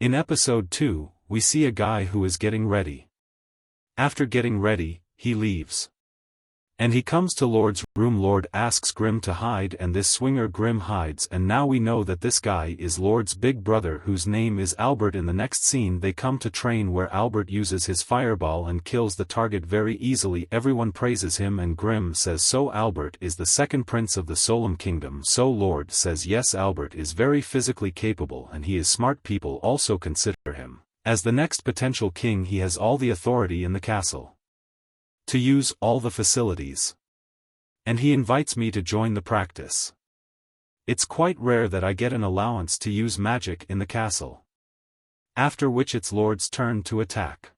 In episode 2, we see a guy who is getting ready. After getting ready, he leaves. And he comes to Lord's room. Lord asks Grim to hide, and this swinger Grim hides, and now we know that this guy is Lord's big brother whose name is Albert. In the next scene they come to train where Albert uses his fireball and kills the target very easily. Everyone praises him and Grim says so. Albert is the second prince of the Solemn Kingdom, so Lord says yes, Albert is very physically capable and he is smart. People also consider him as the next potential king. He has all the authority in the castle to use all the facilities. And he invites me to join the practice. It's quite rare that I get an allowance to use magic in the castle. After which it's Lord's turn to attack.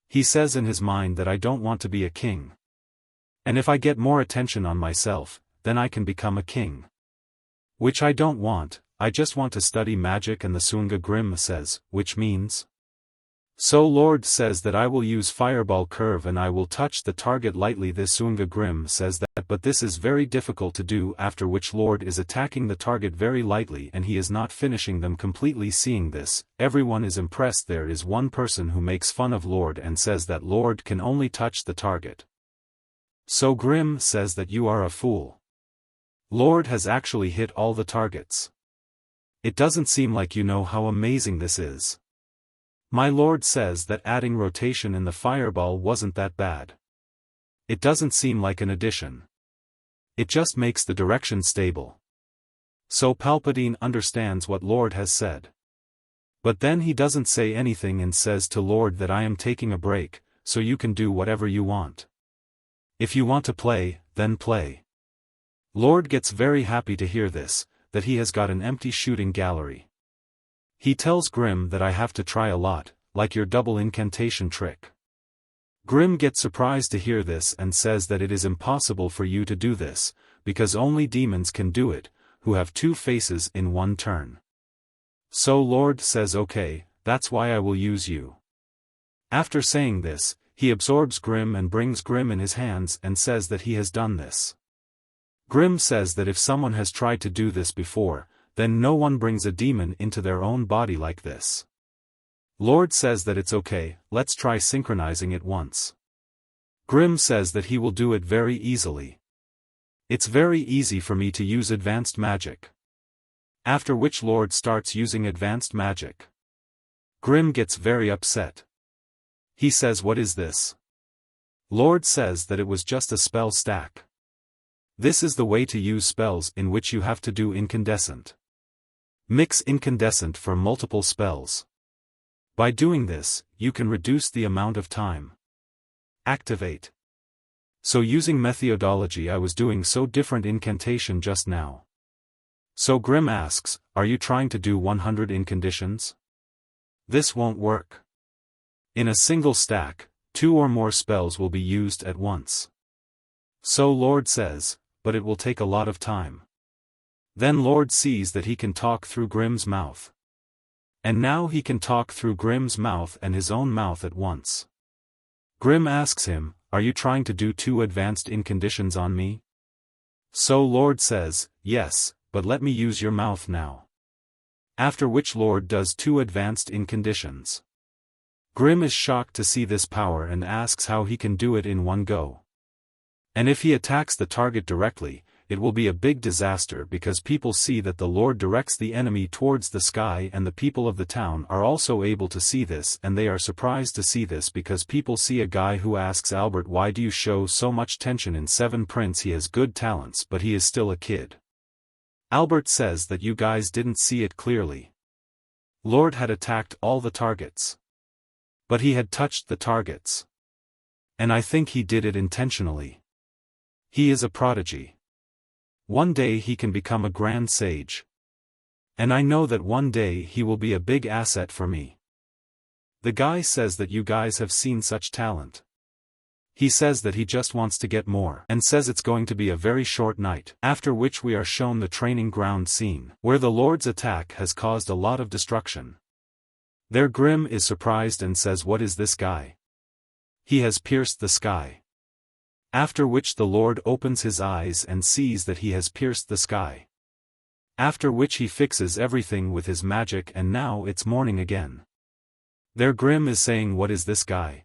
He says in his mind that I don't want to be a king. And if I get more attention on myself, then I can become a king. Which I don't want, I just want to study magic. And the Sunga Grim says, which means? So Lord says that I will use fireball curve and I will touch the target lightly. This Sunga Grim says that, but this is very difficult to do. After which Lord is attacking the target very lightly and he is not finishing them completely. Seeing this, everyone is impressed. There is one person who makes fun of Lord and says that Lord can only touch the target. So Grim says that you are a fool. Lord has actually hit all the targets. It doesn't seem like you know how amazing this is. My Lord says that adding rotation in the fireball wasn't that bad. It doesn't seem like an addition. It just makes the direction stable. So Palpatine understands what Lord has said. But then he doesn't say anything and says to Lord that I am taking a break, so you can do whatever you want. If you want to play, then play. Lord gets very happy to hear this, that he has got an empty shooting gallery. He tells Grim that I have to try a lot, like your double incantation trick. Grim gets surprised to hear this and says that it is impossible for you to do this, because only demons can do it, who have two faces in one turn. So Lord says okay, that's why I will use you. After saying this, he absorbs Grim and brings Grim in his hands and says that he has done this. Grim says that if someone has tried to do this before, then no one brings a demon into their own body like this. Lord says that it's okay, let's try synchronizing it once. Grim says that he will do it very easily. It's very easy for me to use advanced magic. After which Lord starts using advanced magic. Grim gets very upset. He says, what is this? Lord says that it was just a spell stack. This is the way to use spells in which you have to do incandescent. Mix incandescent for multiple spells. By doing this, you can reduce the amount of time. Activate. So using methodology I was doing so different incantation just now. So Grim asks, are you trying to do 100 incantations? This won't work. In a single stack, 2 or more spells will be used at once. So Lord says, but it will take a lot of time. Then Lord sees that he can talk through Grim's mouth. And now he can talk through Grim's mouth and his own mouth at once. Grim asks him, are you trying to do 2 advanced incantations on me? So Lord says, yes, but let me use your mouth now. After which Lord does 2 advanced incantations. Grim is shocked to see this power and asks how he can do it in one go. And if he attacks the target directly, it will be a big disaster because people see that the Lord directs the enemy towards the sky, and the people of the town are also able to see this, and they are surprised to see this because people see a guy who asks Albert, why do you show so much tension in Seven Prince? He has good talents but he is still a kid. Albert says that you guys didn't see it clearly. Lord had attacked all the targets. But he had touched the targets. And I think he did it intentionally. He is a prodigy. One day he can become a grand sage. And I know that one day he will be a big asset for me. The guy says that you guys have seen such talent. He says that he just wants to get more and says it's going to be a very short night, after which we are shown the training ground scene, where the Lord's attack has caused a lot of destruction. There Grim is surprised and says, what is this guy? He has pierced the sky. After which the Lord opens his eyes and sees that he has pierced the sky. After which he fixes everything with his magic and now it's morning again. There Grimm is saying, what is this guy?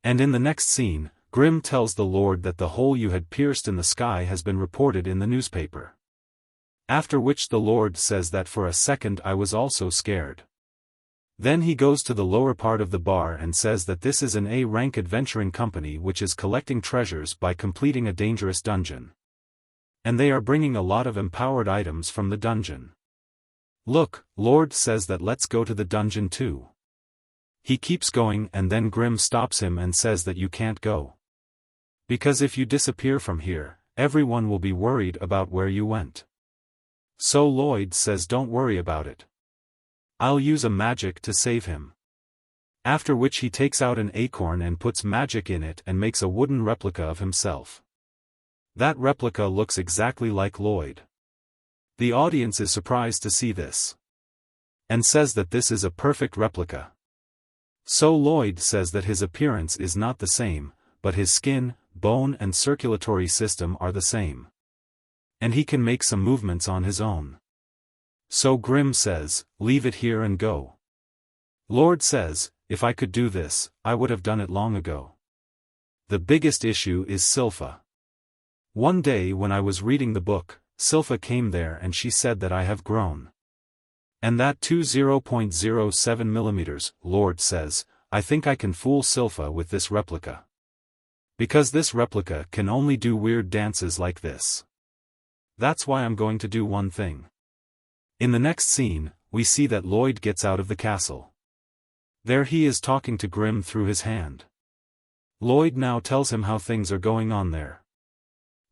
And in the next scene, Grimm tells the Lord that the hole you had pierced in the sky has been reported in the newspaper. After which the Lord says that for a second I was also scared. Then he goes to the lower part of the bar and says that this is an A-rank adventuring company which is collecting treasures by completing a dangerous dungeon. And they are bringing a lot of empowered items from the dungeon. Look, Lord says that let's go to the dungeon too. He keeps going and then Grimm stops him and says that you can't go. Because if you disappear from here, everyone will be worried about where you went. So Lloyd says don't worry about it. I'll use a magic to save him. After which he takes out an acorn and puts magic in it and makes a wooden replica of himself. That replica looks exactly like Lloyd. The audience is surprised to see this. And says that this is a perfect replica. So Lloyd says that his appearance is not the same, but his skin, bone and circulatory system are the same. And he can make some movements on his own. So Grimm says, leave it here and go. Lord says, if I could do this, I would have done it long ago. The biggest issue is Silpha. One day when I was reading the book, Silpha came there and she said that I have grown. And that too 0.07 millimeters, Lord says, I think I can fool Silpha with this replica. Because this replica can only do weird dances like this. That's why I'm going to do one thing. In the next scene, we see that Lloyd gets out of the castle. There he is talking to Grimm through his hand. Lloyd now tells him how things are going on there.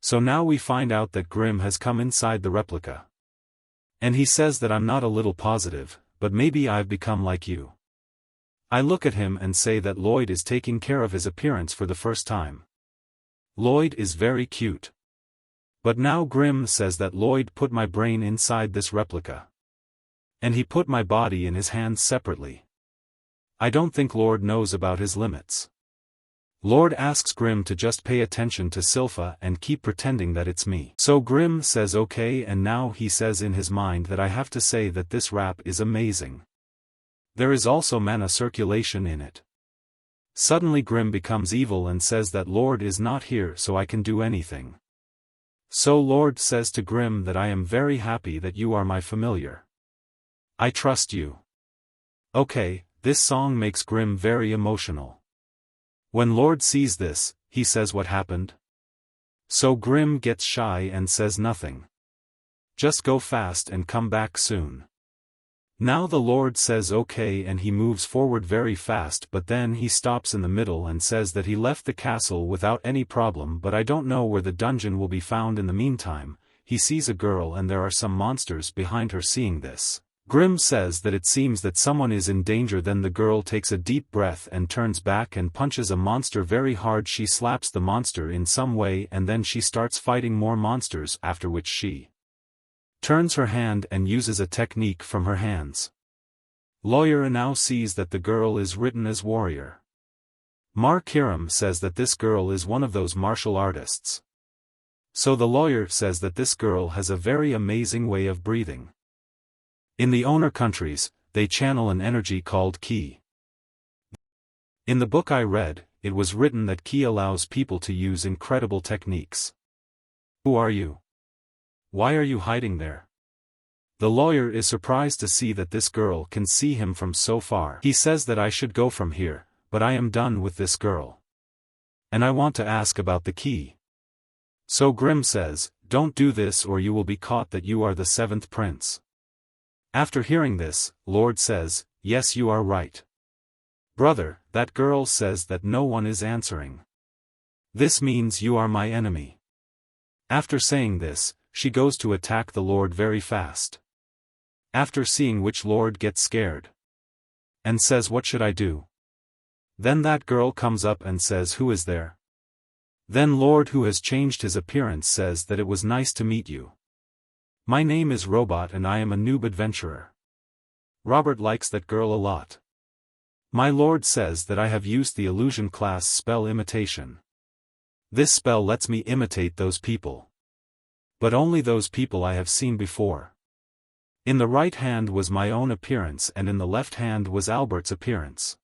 So now we find out that Grimm has come inside the replica. And he says that I'm not a little positive, but maybe I've become like you. I look at him and say that Lloyd is taking care of his appearance for the first time. Lloyd is very cute. But now Grimm says that Lloyd put my brain inside this replica. And he put my body in his hands separately. I don't think Lord knows about his limits. Lord asks Grimm to just pay attention to Silpha and keep pretending that it's me. So Grimm says okay, and now he says in his mind that I have to say that this rap is amazing. There is also mana circulation in it. Suddenly Grimm becomes evil and says that Lord is not here so I can do anything. So Lord says to Grimm that I am very happy that you are my familiar. I trust you. Okay, this song makes Grimm very emotional. When Lord sees this, he says what happened? So Grimm gets shy and says nothing. Just go fast and come back soon. Now the Lord says okay and he moves forward very fast, but then he stops in the middle and says that he left the castle without any problem, but I don't know where the dungeon will be found. In the meantime, he sees a girl and there are some monsters behind her. Seeing this, Grimm says that it seems that someone is in danger. Then the girl takes a deep breath and turns back and punches a monster very hard. She slaps the monster in some way and then she starts fighting more monsters, after which she turns her hand and uses a technique from her hands. Lawyer now sees that the girl is written as warrior. Mark Hiram says that this girl is one of those martial artists. So the lawyer says that this girl has a very amazing way of breathing. In the owner countries, they channel an energy called ki. In the book I read, it was written that ki allows people to use incredible techniques. Who are you? Why are you hiding there? The lawyer is surprised to see that this girl can see him from so far. He says that I should go from here, but I am done with this girl. And I want to ask about the key. So Grimm says, don't do this or you will be caught that you are the seventh prince. After hearing this, Lord says, yes, you are right. Brother, that girl says that no one is answering. This means you are my enemy. After saying this, she goes to attack the Lord very fast. After seeing which Lord gets scared. And says what should I do? Then that girl comes up and says who is there? Then Lord, who has changed his appearance, says that it was nice to meet you. My name is Robot and I am a noob adventurer. Robert likes that girl a lot. My Lord says that I have used the illusion class spell imitation. This spell lets me imitate those people. But only those people I have seen before. In the right hand was my own appearance and in the left hand was Albert's appearance.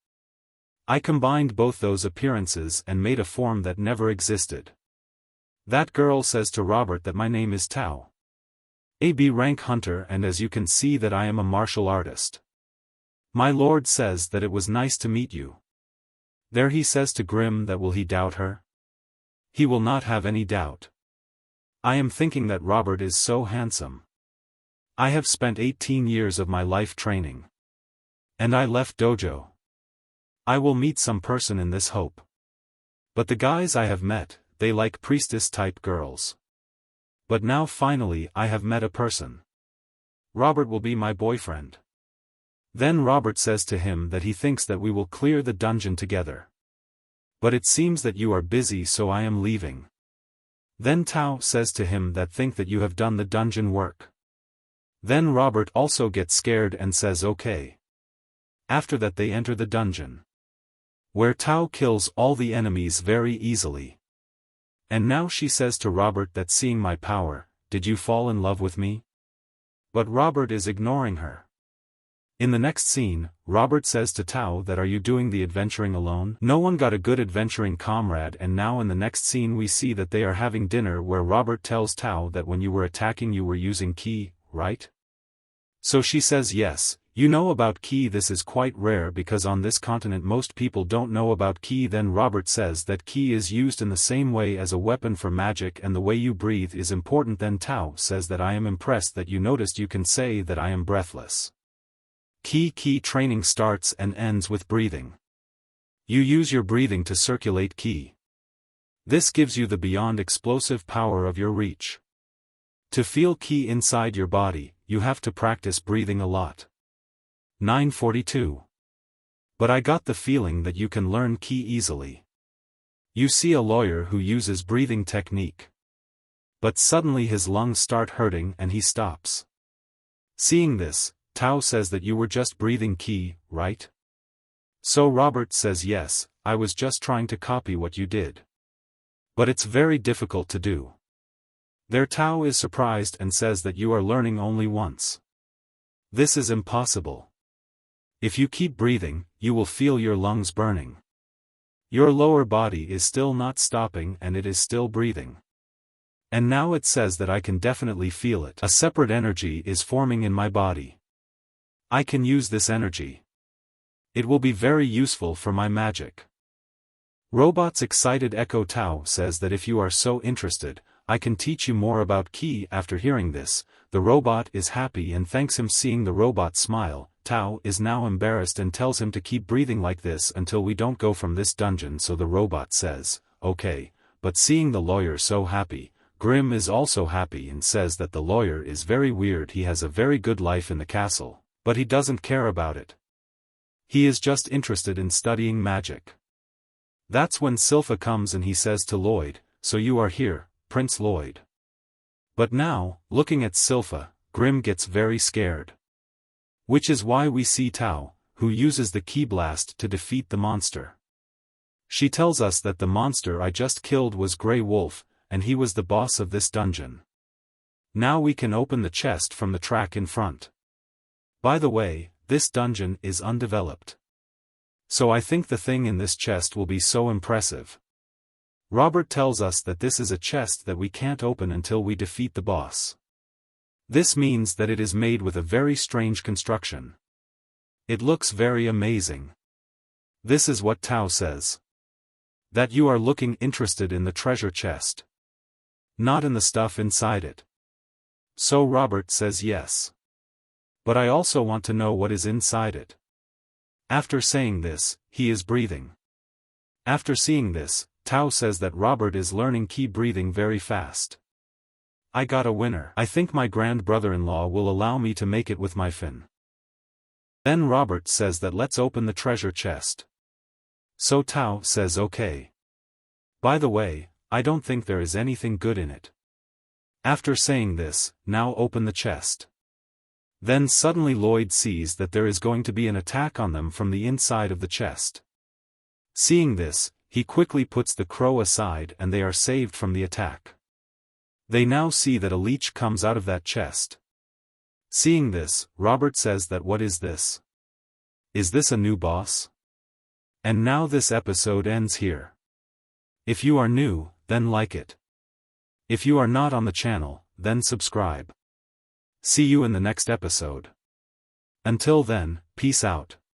I combined both those appearances and made a form that never existed. That girl says to Robert that my name is Tao. AB rank hunter, and as you can see that I am a martial artist. My lord says that it was nice to meet you. There he says to Grim that will he doubt her? He will not have any doubt. I am thinking that Robert is so handsome. I have spent 18 years of my life training. And I left dojo. I will meet some person in this hope. But the guys I have met, they like priestess-type girls. But now finally I have met a person. Robert will be my boyfriend. Then Robert says to him that he thinks that we will clear the dungeon together. But it seems that you are busy, so I am leaving. Then Tao says to him that think that you have done the dungeon work. Then Robert also gets scared and says okay. After that they enter the dungeon, where Tao kills all the enemies very easily. And now she says to Robert that seeing my power, did you fall in love with me? But Robert is ignoring her. In the next scene, Robert says to Tao that are you doing the adventuring alone? No one got a good adventuring comrade, and now in the next scene we see that they are having dinner where Robert tells Tao that when you were attacking you were using ki, right? So she says yes. You know about ki, this is quite rare because on this continent most people don't know about ki. Then Robert says that ki is used in the same way as a weapon for magic and the way you breathe is important. Then Tao says that I am impressed that you noticed you can say that I am breathless. Ki training starts and ends with breathing. You use your breathing to circulate ki. This gives you the beyond explosive power of your reach. To feel ki inside your body, you have to practice breathing a lot. 942. But I got the feeling that you can learn ki easily. You see a lawyer who uses breathing technique. But suddenly his lungs start hurting and he stops. Seeing this, Tao says that you were just breathing ki, right? So Robert says yes, I was just trying to copy what you did. But it's very difficult to do. There Tao is surprised and says that you are learning only once. This is impossible. If you keep breathing, you will feel your lungs burning. Your lower body is still not stopping and it is still breathing. And now it says that I can definitely feel it. A separate energy is forming in my body. I can use this energy. It will be very useful for my magic. Robot's excited Echo Tao says that if you are so interested, I can teach you more about ki. After hearing this, the robot is happy and thanks him. Seeing the robot smile, Tao is now embarrassed and tells him to keep breathing like this until we don't go from this dungeon. So the robot says, okay, but seeing the lawyer so happy, Grim is also happy and says that the lawyer is very weird. He has a very good life in the castle, but he doesn't care about it. He is just interested in studying magic. That's when Silpha comes and he says to Lloyd, so you are here, Prince Lloyd. But now, looking at Silpha, Grim gets very scared. Which is why we see Tao, who uses the ki blast to defeat the monster. She tells us that the monster I just killed was Grey Wolf, and he was the boss of this dungeon. Now we can open the chest from the track in front. By the way, this dungeon is undeveloped. So I think the thing in this chest will be so impressive. Robert tells us that this is a chest that we can't open until we defeat the boss. This means that it is made with a very strange construction. It looks very amazing. This is what Tao says. That you are looking interested in the treasure chest. Not in the stuff inside it. So Robert says yes. But I also want to know what is inside it. After saying this, he is breathing. After seeing this, Tao says that Robert is learning ki breathing very fast. I got a winner. I think my grand brother-in-law will allow me to make it with my fin. Then Robert says that let's open the treasure chest. So Tao says okay. By the way, I don't think there is anything good in it. After saying this, now open the chest. Then suddenly Lloyd sees that there is going to be an attack on them from the inside of the chest. Seeing this, he quickly puts the crow aside and they are saved from the attack. They now see that a leech comes out of that chest. Seeing this, Robert says that what is this? Is this a new boss? And now this episode ends here. If you are new, then like it. If you are not on the channel, then subscribe. See you in the next episode. Until then, peace out.